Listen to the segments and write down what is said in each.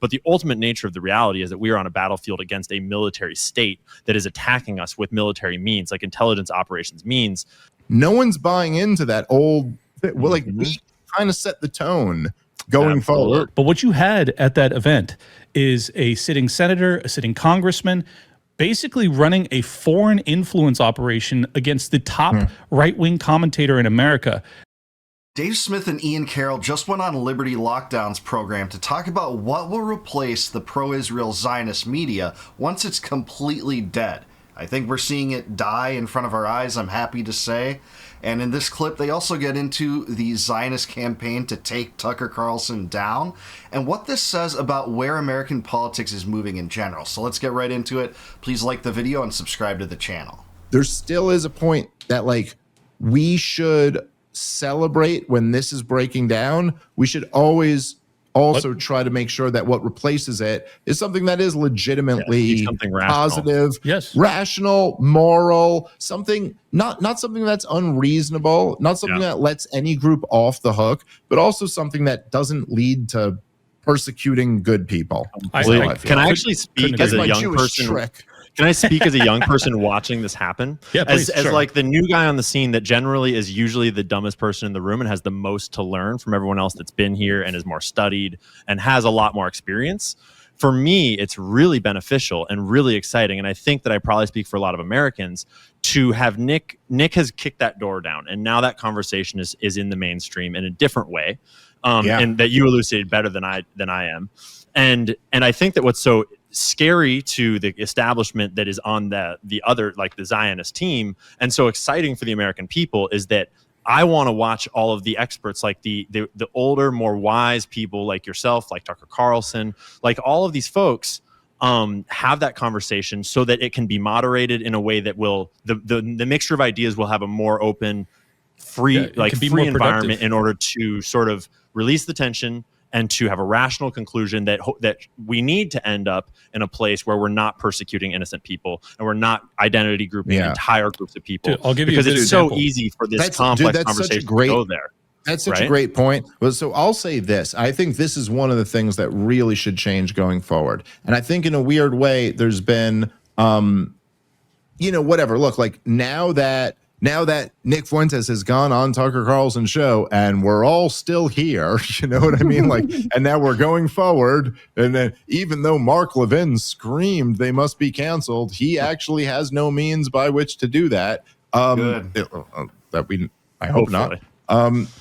But the ultimate nature of the reality is that we are on a battlefield against a military state that is attacking us with military means, like intelligence operations means. No one's buying into that old, well, like we kind of set the tone going forward. But what you had at that event is a sitting senator, a sitting congressman, basically running a foreign influence operation against the top right-wing commentator in America. Dave Smith and Ian Carroll just went on Liberty Lockdown's program to talk about what will replace the pro-Israel Zionist media once it's completely dead. I think we're seeing it die in front of our eyes, I'm happy to say. And in this clip, they also get into the Zionist campaign to take Tucker Carlson down and what this says about where American politics is moving in general. So let's get right into it. Please like the video and subscribe to the channel. There still is a point that, like, we should celebrate when this is breaking down. We should always also try to make sure that what replaces it is something that is legitimately something positive, rational, moral, something not something that's unreasonable, not something that lets any group off the hook, but also something that doesn't lead to persecuting good people. Can I actually speak as a young person? Can I speak as a young person watching this happen? Yeah, please, as like the new guy on the scene that generally is usually the dumbest person in the room and has the most to learn from everyone else that's been here and is more studied and has a lot more experience. For me, it's really beneficial and really exciting. And I think that I probably speak for a lot of Americans to have Nick has kicked that door down. And now that conversation is in the mainstream in a different way. And that you elucidated better than I am. And I think that what's so scary to the establishment that is on the other, like the Zionist team, and so exciting for the American people is that I want to watch all of the experts, like the older, more wise people like yourself, like Tucker Carlson, like all of these folks have that conversation so that it can be moderated in a way that will the mixture of ideas will have a more open, free environment in order to sort of release the tension and to have a rational conclusion that we need to end up in a place where we're not persecuting innocent people and we're not identity grouping entire groups of people. Dude, I'll give you because it's example. So easy for this complex conversation to go there. That's such a great point. Well, so I'll say this. I think this is one of the things that really should change going forward. And I think in a weird way, there's been, whatever. Look, like now that Nick Fuentes has gone on Tucker Carlson's show and we're all still here, you know what I mean? Like, and now we're going forward. And then even though Mark Levin screamed they must be canceled, he actually has no means by which to do that. Good. I hope not.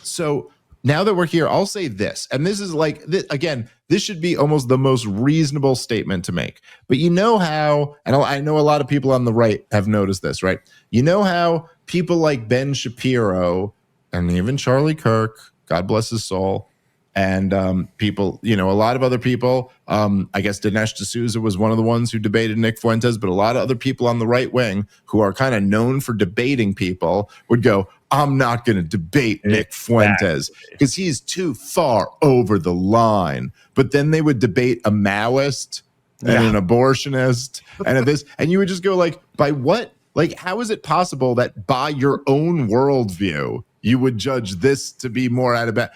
So now that we're here, I'll say this, and this is like, again, this should be almost the most reasonable statement to make. But you know how, and I know a lot of people on the right have noticed this, right? You know how people like Ben Shapiro and even Charlie Kirk, God bless his soul, and people, a lot of other people, I guess Dinesh D'Souza was one of the ones who debated Nick Fuentes, but a lot of other people on the right wing who are kind of known for debating people would go, I'm not going to debate Nick Fuentes because he's too far over the line. But then they would debate a Maoist and an abortionist and this, and you would just go like, by what? Like, how is it possible that by your own worldview, you would judge this to be more out of bad?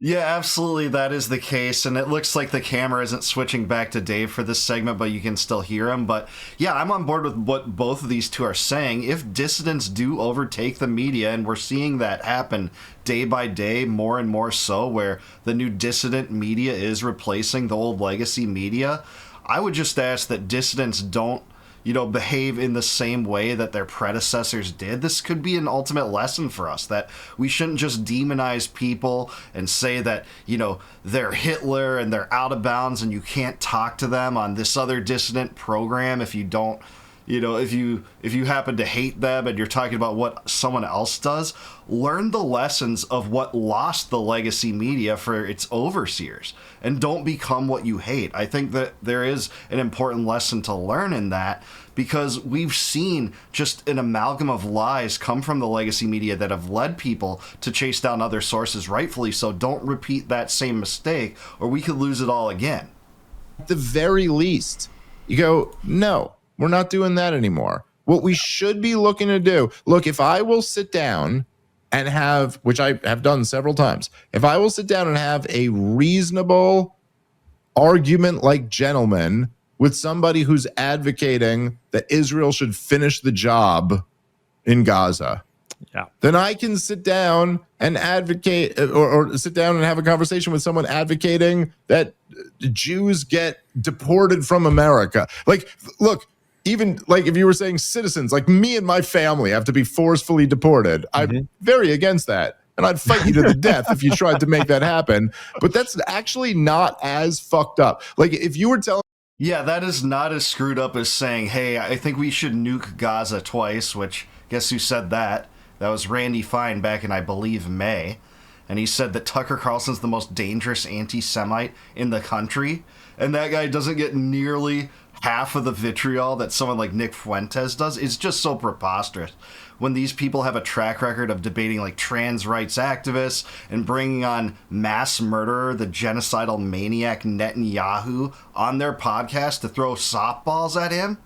Yeah, absolutely. That is the case. And it looks like the camera isn't switching back to Dave for this segment, but you can still hear him. But yeah, I'm on board with what both of these two are saying. If dissidents do overtake the media, and we're seeing that happen day by day, more and more so, where the new dissident media is replacing the old legacy media, I would just ask that dissidents don't behave in the same way that their predecessors did. This could be an ultimate lesson for us, that we shouldn't just demonize people and say that, they're Hitler and they're out of bounds and you can't talk to them on this other dissident program if you don't, if you happen to hate them and you're talking about what someone else does. Learn the lessons of what lost the legacy media for its overseers and don't become what you hate. I think that there is an important lesson to learn in that, because we've seen just an amalgam of lies come from the legacy media that have led people to chase down other sources, rightfully so. Don't repeat that same mistake or we could lose it all again. At the very least, you go, no, we're not doing that anymore. What we should be looking to do, look, if I will sit down and have, which I have done several times, if I will sit down and have a reasonable argument like gentlemen with somebody who's advocating that Israel should finish the job in Gaza, Yeah. then I can sit down and advocate or sit down and have a conversation with someone advocating that Jews get deported from America. Like, look, even like if you were saying citizens, like me and my family have to be forcefully deported, I'm very against that. And I'd fight you to the death if you tried to make that happen. But that's actually not as fucked up. Like if you were telling Yeah, that is not as screwed up as saying, hey, I think we should nuke Gaza twice, which guess who said that? That was Randy Fine back in, I believe, May. And he said that Tucker Carlson's the most dangerous anti-Semite in the country. And that guy doesn't get nearly half of the vitriol that someone like Nick Fuentes does. It's just so preposterous. When these people have a track record of debating like trans rights activists and bringing on mass murderer, the genocidal maniac Netanyahu on their podcast to throw softballs at him,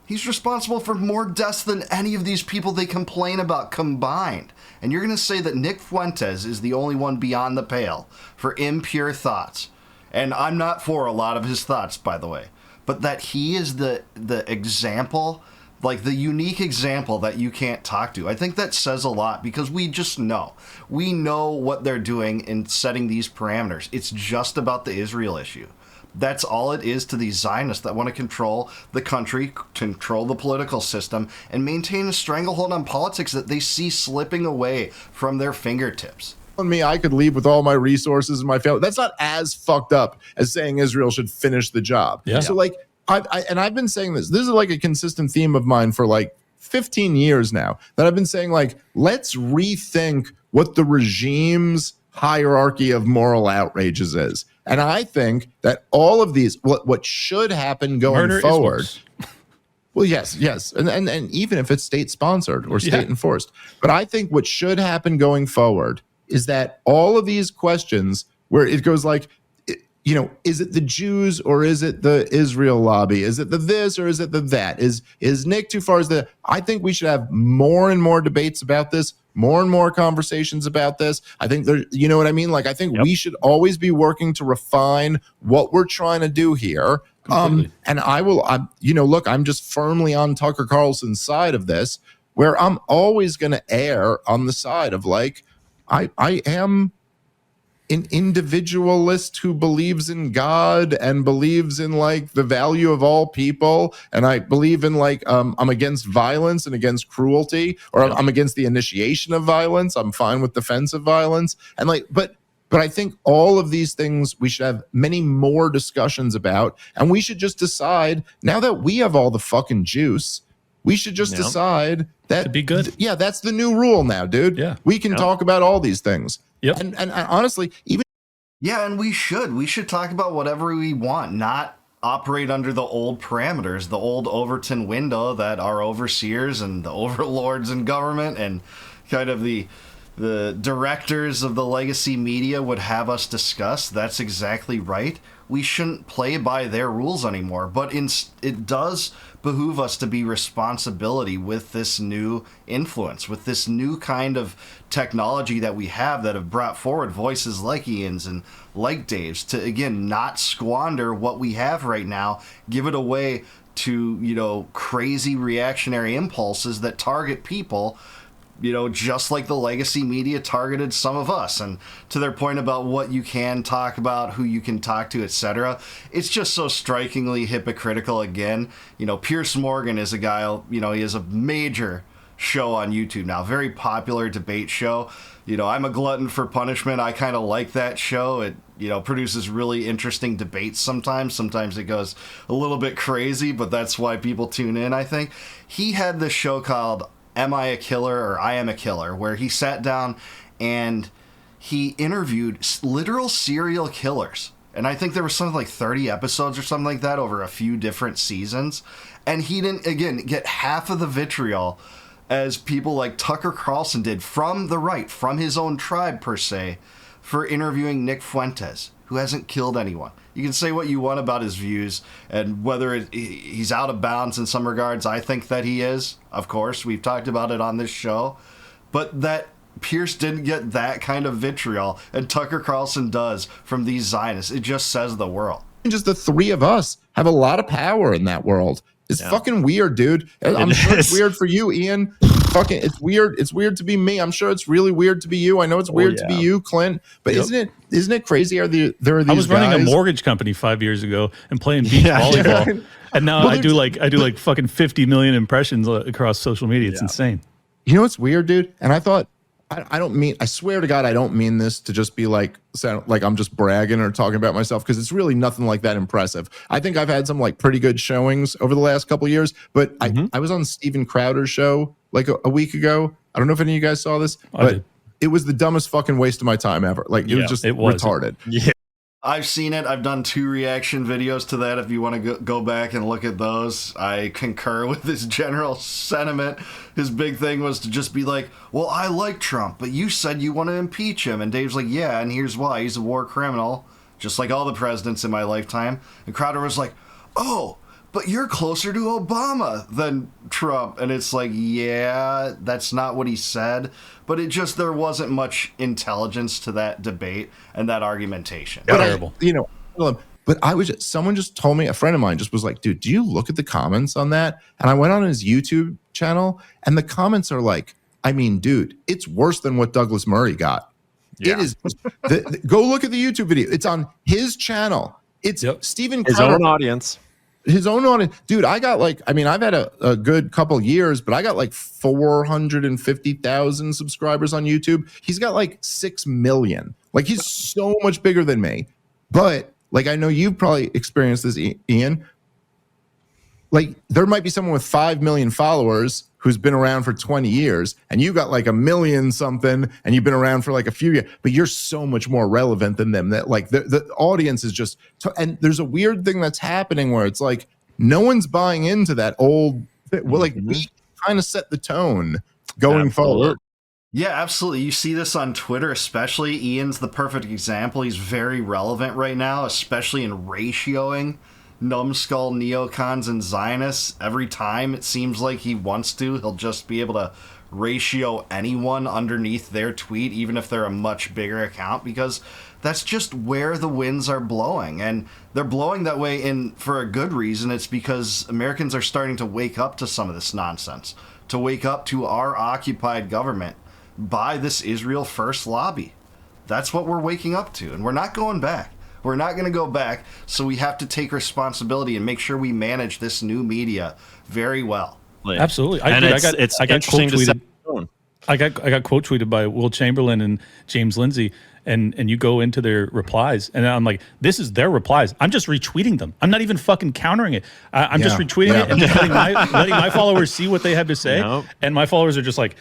he's responsible for more deaths than any of these people they complain about combined. And you're going to say that Nick Fuentes is the only one beyond the pale for impure thoughts. And I'm not for a lot of his thoughts, by the way. But that he is the example, like the unique example that you can't talk to. I think that says a lot because we just know. We know what they're doing in setting these parameters. It's just about the Israel issue. That's all it is to these Zionists that want to control the country, control the political system, and maintain a stranglehold on politics that they see slipping away from their fingertips. me I could leave with all my resources and my family, that's not as fucked up as saying Israel should finish the job. Yeah. So like I've been saying this is like a consistent theme of mine for like 15 years now, that I've been saying like, let's rethink what the regime's hierarchy of moral outrages is. And I think that all of these, what should happen going Murder is forward. worse. Well, yes. And even if it's state sponsored or state enforced. But I think what should happen going forward is that all of these questions where it goes like, you know, is it the Jews or is it the Israel lobby? Is it the this or is it the that? Is Nick too far? I think we should have more and more debates about this, more and more conversations about this. I think there, you know what I mean? Like, I think we should always be working to refine what we're trying to do here. And look, I'm just firmly on Tucker Carlson's side of this, where I'm always going to err on the side of like, I am an individualist who believes in God and believes in like the value of all people. And I believe in like, I'm against violence and against cruelty, or I'm against the initiation of violence. I'm fine with defensive violence. And like, but I think all of these things we should have many more discussions about. And we should just decide now that we have all the fucking juice, we should just decide that to be good. Yeah, that's the new rule now, dude. Yeah. We can talk about all these things. Yep. And honestly, even Yeah, and we should talk about whatever we want, not operate under the old parameters, the old Overton window that our overseers and the overlords in government and kind of the directors of the legacy media would have us discuss. That's exactly right. We shouldn't play by their rules anymore, but it does behoove us to be responsibility with this new influence, with this new kind of technology that we have that have brought forward voices like Ian's and like Dave's to, again, not squander what we have right now, give it away to, you know, crazy reactionary impulses that target people, you know, just like the legacy media targeted some of us. And to their point about what you can talk about, who you can talk to, etc., it's just so strikingly hypocritical again. You know, Piers Morgan is a guy, you know, he has a major show on YouTube now, very popular debate show. You know, I'm a glutton for punishment. I kind of like that show. It, you know, produces really interesting debates sometimes. Sometimes it goes a little bit crazy, but that's why people tune in, I think. He had this show called Am I a Killer or I Am a Killer, where he sat down and he interviewed literal serial killers. And I think there was something like 30 episodes or something like that over a few different seasons. And he didn't, again, get half of the vitriol as people like Tucker Carlson did from the right, from his own tribe per se, for interviewing Nick Fuentes, who hasn't killed anyone. You can say what you want about his views and whether he's out of bounds in some regards. I think that he is, of course. We've talked about it on this show. But that Pierce didn't get that kind of vitriol, and Tucker Carlson does from these Zionists. It just says the world. Just the three of us have a lot of power in that world. It's fucking weird, dude. I'm sure it's weird for you, Ian. Fucking, it's weird. It's weird to be me. I'm sure it's really weird to be you. I know it's weird to be you, Clint. But isn't it crazy? There are these I was running guys? a mortgage company 5 years ago and playing beach volleyball, and now I do like fucking 50 million impressions across social media. It's insane. You know what's weird, dude? And I thought, I don't mean, I swear to God, I don't mean this to just be like, sound like I'm just bragging or talking about myself, because it's really nothing like that impressive. I think I've had some like pretty good showings over the last couple of years, but I was on Steven Crowder's show like a week ago. I don't know if any of you guys saw this, but it was the dumbest fucking waste of my time ever. Like it was just retarded. Yeah. I've seen it. I've done 2 reaction videos to that. If you want to go back and look at those, I concur with his general sentiment. His big thing was to just be like, well, I like Trump, but you said you want to impeach him. And Dave's like, yeah, and here's why. He's a war criminal, just like all the presidents in my lifetime. And Crowder was like, oh, but you're closer to Obama than Trump. And it's like, yeah, that's not what he said. But it just, there wasn't much intelligence to that debate and that argumentation. But someone just told me, a friend of mine just was like, dude, do you look at the comments on that? And I went on his YouTube channel, and the comments are like, I mean, dude, it's worse than what Douglas Murray got. Yeah. It is. Go look at the YouTube video. It's on his channel. It's Stephen His Crowder, own audience. His own audience. Dude, I got like, I mean, I've had a good couple years, but I got like 450,000 subscribers on YouTube. He's got like 6 million. Like, he's so much bigger than me. But like, I know you've probably experienced this, Ian. Like, there might be someone with 5 million followers who's been around for 20 years, and you got like 1 million something, and you've been around for like a few years, but you're so much more relevant than them. That like the audience is just, and there's a weird thing that's happening where it's like no one's buying into that old. Well, like we kind of set the tone going forward. Yeah, absolutely. You see this on Twitter, especially. Ian's the perfect example. He's very relevant right now, especially in ratioing numbskull neocons and Zionists. Every time it seems like he wants to, he'll just be able to ratio anyone underneath their tweet, even if they're a much bigger account, because that's just where the winds are blowing. And they're blowing that way for a good reason. It's because Americans are starting to wake up to some of this nonsense, to wake up to our occupied government by this Israel First lobby. That's what we're waking up to, and we're not going back. We're not going to go back, so we have to take responsibility and make sure we manage this new media very well. Absolutely. I got quote tweeted by Will Chamberlain and James Lindsay, and you go into their replies, and I'm like, this is their replies. I'm just retweeting them. I'm not even fucking countering it. I'm just retweeting it and letting my followers see what they have to say. Nope. And my followers are just like,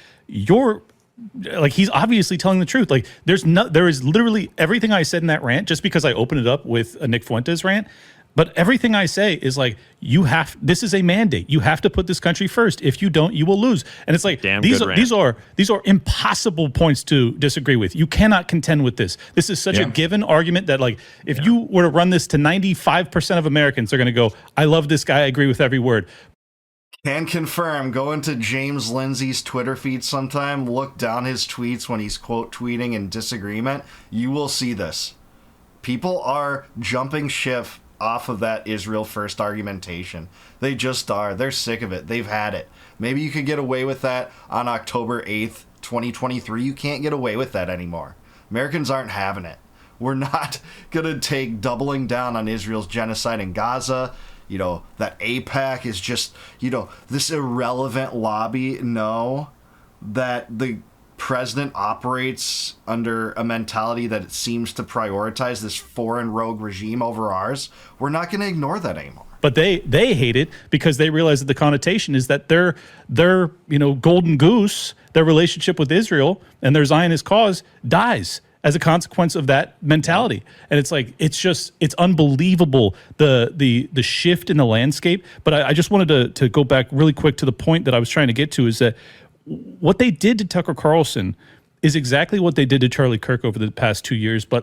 he's obviously telling the truth. Like, there is literally everything I said in that rant, just because I opened it up with a Nick Fuentes rant. But everything I say is like, this is a mandate. You have to put this country first. If you don't, you will lose. And it's like, these are impossible points to disagree with. You cannot contend with this. This is such a given argument that, like, if you were to run this to 95% of Americans, they're going to go, I love this guy. I agree with every word. Can confirm. Go into James Lindsay's Twitter feed sometime. Look down his tweets when he's quote tweeting in disagreement. You will see this. People are jumping ship off of that Israel First argumentation. They just are. They're sick of it. They've had it. Maybe you could get away with that on October 8th, 2023. You can't get away with that anymore. Americans aren't having it. We're not going to take doubling down on Israel's genocide in Gaza. You know, that AIPAC is just, this irrelevant lobby. No, that the president operates under a mentality that it seems to prioritize this foreign rogue regime over ours. We're not going to ignore that anymore. But they hate it because they realize that the connotation is that their golden goose, their relationship with Israel and their Zionist cause dies as a consequence of that mentality. And it's like, it's unbelievable, the shift in the landscape. But I just wanted to go back really quick to the point that I was trying to get to, is that what they did to Tucker Carlson is exactly what they did to Charlie Kirk over the past 2 years, but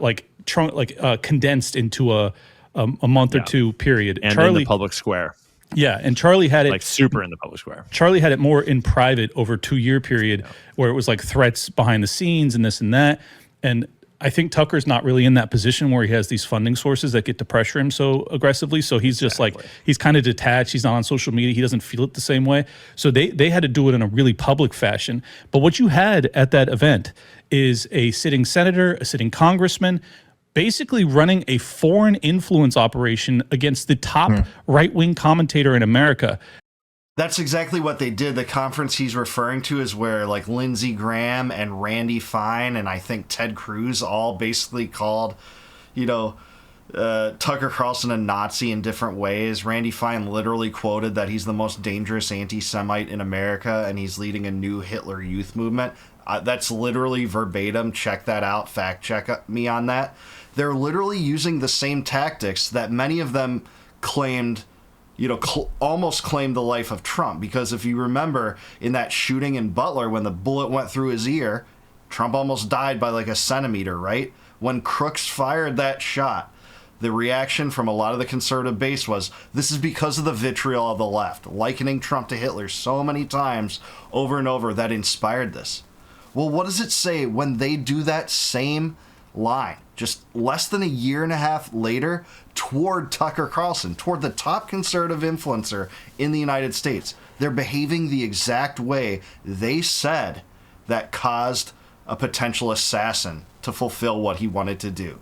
condensed into a month or two period. And Charlie, in the public square. Yeah, and Charlie had it like super in the public square. Charlie had it more in private over a 2-year period where it was like threats behind the scenes and this and that. And I think Tucker's not really in that position where he has these funding sources that get to pressure him so aggressively. So he's just like, he's kind of detached. He's not on social media. He doesn't feel it the same way. So they had to do it in a really public fashion. But what you had at that event is a sitting senator, a sitting congressman, basically running a foreign influence operation against the top right-wing commentator in America. That's exactly what they did. The conference he's referring to is where like Lindsey Graham and Randy Fine and I think Ted Cruz all basically called, Tucker Carlson a Nazi in different ways. Randy Fine literally quoted that he's the most dangerous anti-Semite in America and he's leading a new Hitler Youth movement. That's literally verbatim. Check that out. Fact check me on that. They're literally using the same tactics that many of them claimed, almost claimed the life of Trump. Because if you remember in that shooting in Butler, when the bullet went through his ear, Trump almost died by like a centimeter, right? When Crooks fired that shot, the reaction from a lot of the conservative base was, this is because of the vitriol of the left, likening Trump to Hitler so many times over and over that inspired this. Well, what does it say when they do that same line just less than a year and a half later toward Tucker Carlson, toward the top conservative influencer in the United States? They're behaving the exact way they said that caused a potential assassin to fulfill what he wanted to do.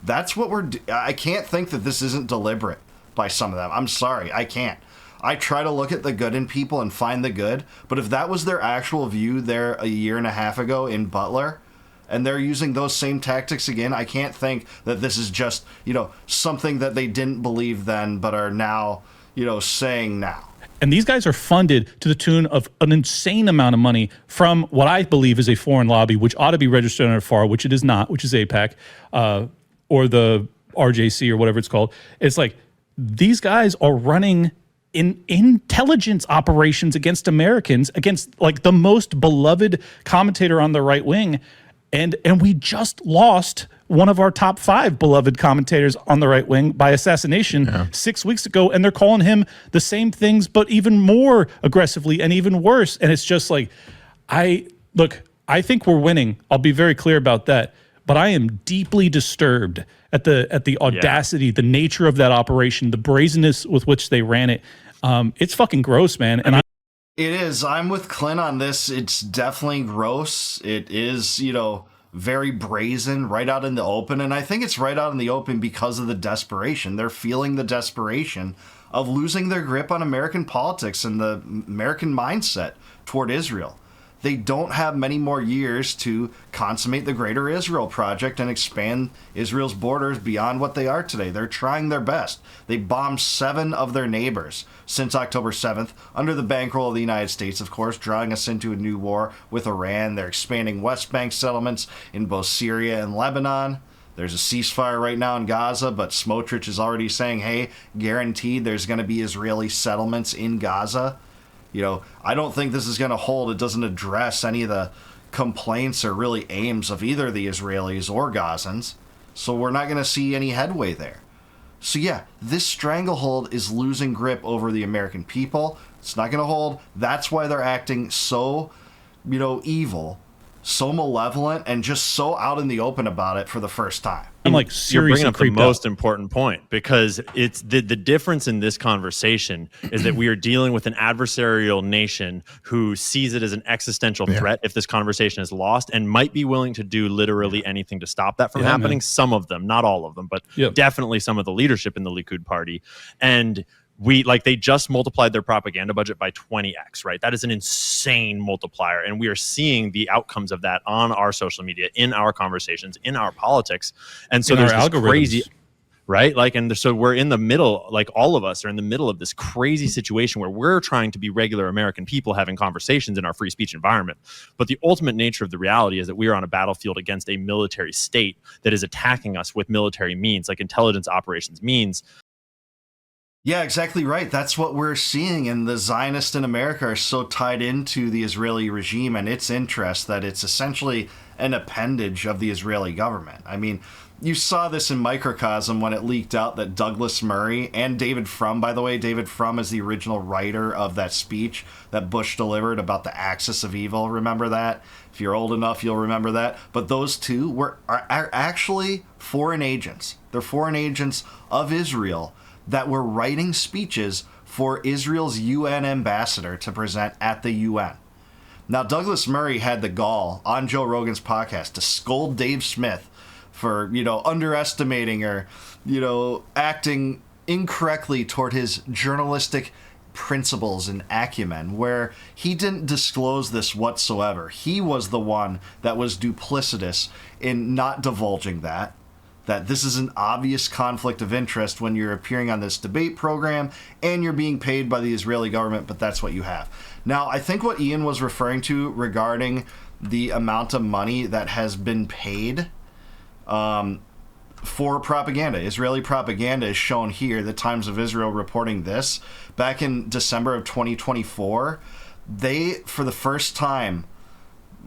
That's what I can't think that this isn't deliberate by some of them. I'm sorry, I can't. I try to look at the good in people and find the good, but if that was their actual view there a year and a half ago in Butler, and they're using those same tactics again, I can't think that this is just, something that they didn't believe then, but are now, saying now. And these guys are funded to the tune of an insane amount of money from what I believe is a foreign lobby, which ought to be registered under FAR, which it is not, which is AIPAC, or the RJC or whatever it's called. It's like these guys are running in intelligence operations against Americans, against like the most beloved commentator on the right wing. And we just lost one of our top 5 beloved commentators on the right wing by assassination 6 weeks ago. And they're calling him the same things, but even more aggressively and even worse. And it's just like, I think we're winning. I'll be very clear about that. But I am deeply disturbed at the audacity, the nature of that operation, the brazenness with which they ran it. It's fucking gross, man. And it is. I'm with Clint on this. It's definitely gross. It is, very brazen, right out in the open. And I think it's right out in the open because of the desperation. They're feeling the desperation of losing their grip on American politics and the American mindset toward Israel. They don't have many more years to consummate the Greater Israel Project and expand Israel's borders beyond what they are today. They're trying their best. They bombed 7 of their neighbors since October 7th, under the bankroll of the United States, of course, drawing us into a new war with Iran. They're expanding West Bank settlements in both Syria and Lebanon. There's a ceasefire right now in Gaza, but Smotrich is already saying, hey, guaranteed there's going to be Israeli settlements in Gaza. I don't think this is going to hold. It doesn't address any of the complaints or really aims of either the Israelis or Gazans. So we're not going to see any headway there. So yeah, this stranglehold is losing grip over the American people. It's not going to hold. That's why they're acting so, evil, so malevolent, and just so out in the open about it for the first time. I'm like You're seriously bringing up the creeped out. most important point, because it's the difference in this conversation is that we are dealing with an adversarial nation who sees it as an existential threat if this conversation is lost, and might be willing to do literally anything to stop that from happening. Man. Some of them, not all of them, but definitely some of the leadership in the Likud party. And they just multiplied their propaganda budget by 20x, right? That is an insane multiplier. And we are seeing the outcomes of that on our social media, in our conversations, in our politics. And so there's this crazy, right? So we're in the middle, all of us are in the middle of this crazy situation where we're trying to be regular American people having conversations in our free speech environment. But the ultimate nature of the reality is that we are on a battlefield against a military state that is attacking us with military means, like intelligence operations means. Yeah, exactly right. That's what we're seeing. And the Zionists in America are so tied into the Israeli regime and its interests that it's essentially an appendage of the Israeli government. I mean, you saw this in microcosm when it leaked out that Douglas Murray and David Frum, by the way, David Frum is the original writer of that speech that Bush delivered about the axis of evil. Remember that? If you're old enough, you'll remember that. But those two are actually foreign agents. They're foreign agents of Israel that were writing speeches for Israel's UN ambassador to present at the UN. Now, Douglas Murray had the gall on Joe Rogan's podcast to scold Dave Smith for, underestimating or, acting incorrectly toward his journalistic principles and acumen, where he didn't disclose this whatsoever. He was the one that was duplicitous in not divulging that this is an obvious conflict of interest when you're appearing on this debate program and you're being paid by the Israeli government, but that's what you have. Now, I think what Ian was referring to regarding the amount of money that has been paid for propaganda, Israeli propaganda, is shown here. The Times of Israel reporting this. Back in December of 2024, they, for the first time,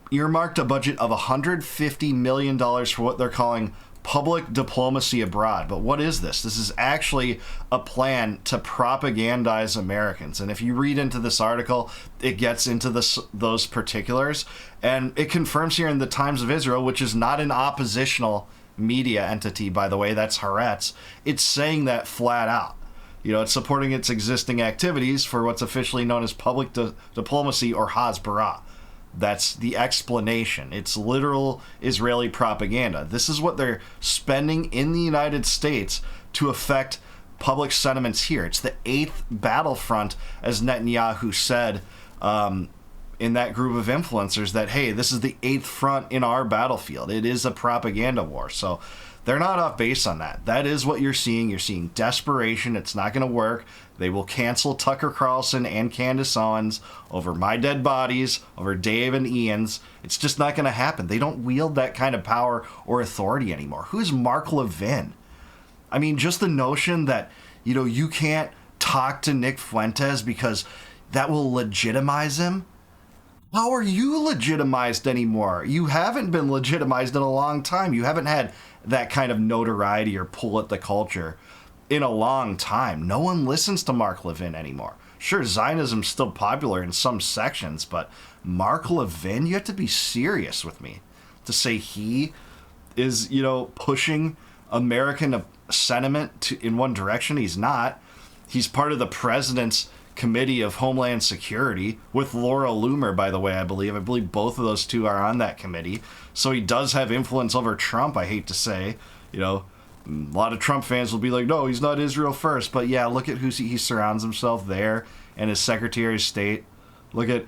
earmarked a budget of $150 million for what they're calling public diplomacy abroad. But what is this? This is actually a plan to propagandize Americans. And if you read into this article, it gets into those particulars. And it confirms here in the Times of Israel, which is not an oppositional media entity, by the way, that's Haaretz. It's saying that flat out. It's supporting its existing activities for what's officially known as public diplomacy, or Hasbara. That's the explanation. It's literal Israeli propaganda. This is what they're spending in the United States to affect public sentiments here. It's the 8th battlefront, as Netanyahu said in that group of influencers, that, hey, this is the 8th front in our battlefield. It is a propaganda war. So they're not off base on that. That is what you're seeing. You're seeing desperation. It's not going to work. They will cancel Tucker Carlson and Candace Owens over my dead bodies, over Dave and Ian's. It's just not going to happen. They don't wield that kind of power or authority anymore. Who's Mark Levin? I mean, just the notion that, you can't talk to Nick Fuentes because that will legitimize him. How are you legitimized anymore? You haven't been legitimized in a long time. You haven't had that kind of notoriety or pull at the culture in a long time. No one listens to Mark Levin anymore. Sure, Zionism's still popular in some sections, but Mark Levin, you have to be serious with me to say he is, pushing American sentiment in one direction. He's not. He's part of the president's Committee of Homeland Security with Laura Loomer, by the way, I believe both of those two are on that committee. So he does have influence over Trump, I hate to say. A lot of Trump fans will be like, no, he's not Israel first. But yeah, look at who he surrounds himself there and his Secretary of State. Look at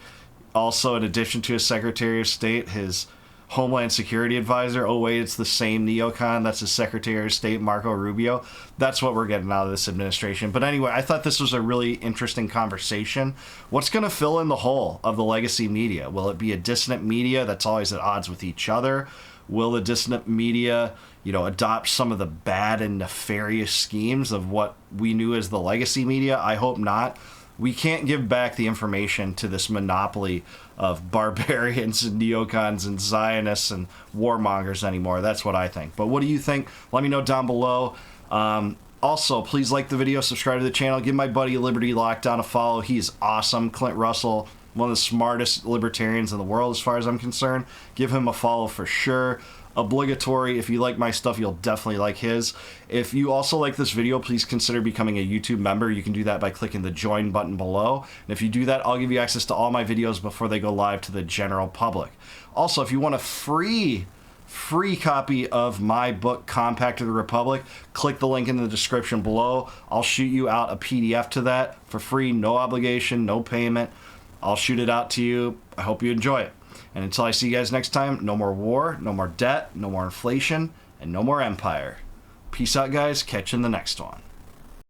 also, in addition to his Secretary of State, his Homeland Security advisor. Oh, wait, it's the same neocon. That's his Secretary of State, Marco Rubio. That's what we're getting out of this administration. But anyway, I thought this was a really interesting conversation. What's going to fill in the hole of the legacy media? Will it be a dissident media that's always at odds with each other? Will the dissident media, adopt some of the bad and nefarious schemes of what we knew as the legacy media? I hope not. We can't give back the information to this monopoly of barbarians and neocons and Zionists and warmongers anymore. That's what I think. But what do you think? Let me know down below. Also, please like the video, subscribe to the channel, give my buddy Liberty Lockdown a follow. He's awesome. Clint Russell, one of the smartest libertarians in the world as far as I'm concerned. Give him a follow for sure. Obligatory. If you like my stuff, you'll definitely like his. If you also like this video, please consider becoming a YouTube member. You can do that by clicking the join button below. And if you do that, I'll give you access to all my videos before they go live to the general public. Also, if you want a free copy of my book, Compact of the Republic, click the link in the description below. I'll shoot you out a PDF to that for free, no obligation, no payment. I'll shoot it out to you. I hope you enjoy it. And until I see you guys next time, no more war, no more debt, no more inflation, and no more empire. Peace out, guys. Catch you in the next one.